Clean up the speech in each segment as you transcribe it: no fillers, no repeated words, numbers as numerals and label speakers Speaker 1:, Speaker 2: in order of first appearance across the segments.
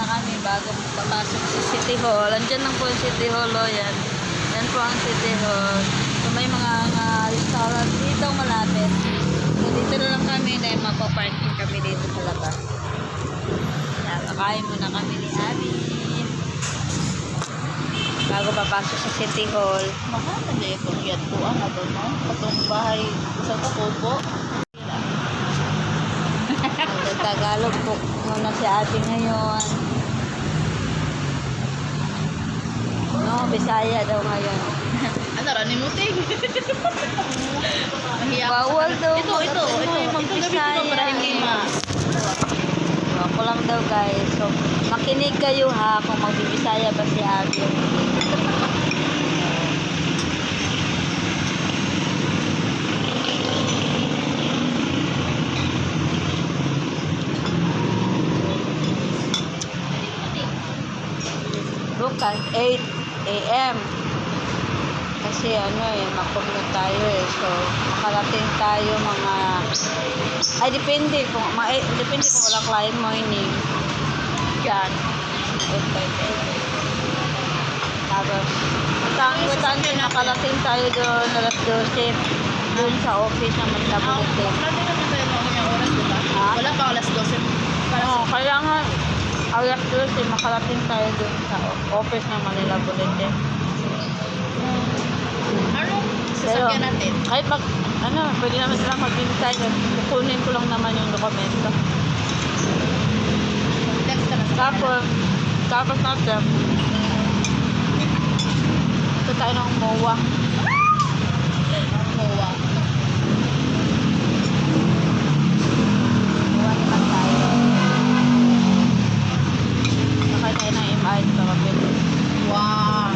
Speaker 1: muna kami bago papasok sa City Hall. Andyan lang po yung City Hall, o yan. Yan po ang City Hall. So, may mga restaurant dito malapit. So, dito na lang kami dahil mapaparking kami dito sa labas. Yan, kakain muna kami ni Abby. Bago papasok sa City Hall.
Speaker 2: Mahal na dahil itong yan po. Ano ba no? Itong bahay sa Tacobo.
Speaker 1: Tagalog po muna si Abby ngayon. No, Bisaya daw ngayon.
Speaker 2: Ano, Rani Muting?
Speaker 1: Bawal daw.
Speaker 2: Ito yung
Speaker 1: mag-Bisaya.
Speaker 2: para hindi
Speaker 1: Ako lang daw guys. So, makinig kayo ha kung magbibisaya ba si Abby. Bukas 8 AM kasi mag-commute tayo so makarating tayo mga depende kung walang client morning yan tapos importante makarating tayo doon alas 12 doon sa office ng Manila Bulletin.
Speaker 2: Natin naman tayo mga oras, diba? Wala pang alas 12.
Speaker 1: Kailangan alas 12 makarating tayo doon sa office ng Manila Bulletin.
Speaker 2: Anong sasakyan natin?
Speaker 1: Kahit pwede naman silang magbintay. Kukunin ko lang naman yung dokumento.
Speaker 2: Text ka na sa
Speaker 1: Tapos natin, ito tayo ng MOA.
Speaker 2: MOA.
Speaker 1: MOA naman tayo. Nakay tayo ng MI sa kapit.
Speaker 2: Wow!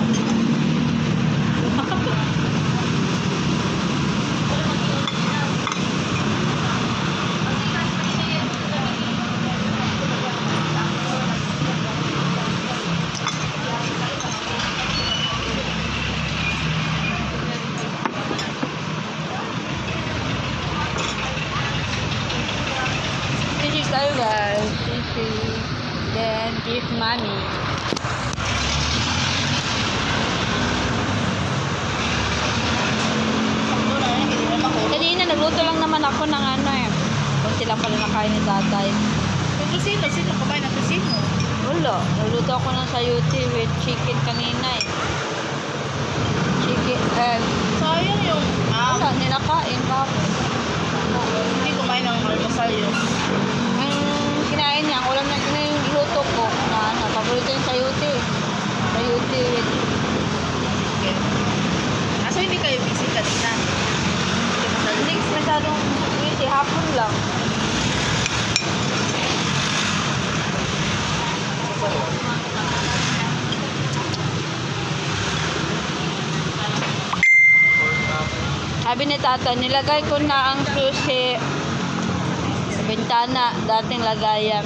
Speaker 1: Sisi tayo guys. Sisi. Then give money. Kanina nagluto lang naman ako ng kung sila pala nakain ni tatay.
Speaker 2: Sino kumain ng kusino?
Speaker 1: Wala. Nagluto ako ng sayuti with chicken kanina Chicken
Speaker 2: Sayang yung
Speaker 1: wala, ninakain pa ako.
Speaker 2: hindi kumain ng almusal yun.
Speaker 1: Ang kinain niya, ang ulam na yung luto ko na paborito yung sayuti. Sayuti with
Speaker 2: Okay. So hindi kayo busy kanina?
Speaker 1: hindi masyadong busy, hapon lang. Sabi ni tata, nilagay ko na ang susi sa bintana, dating lagayan.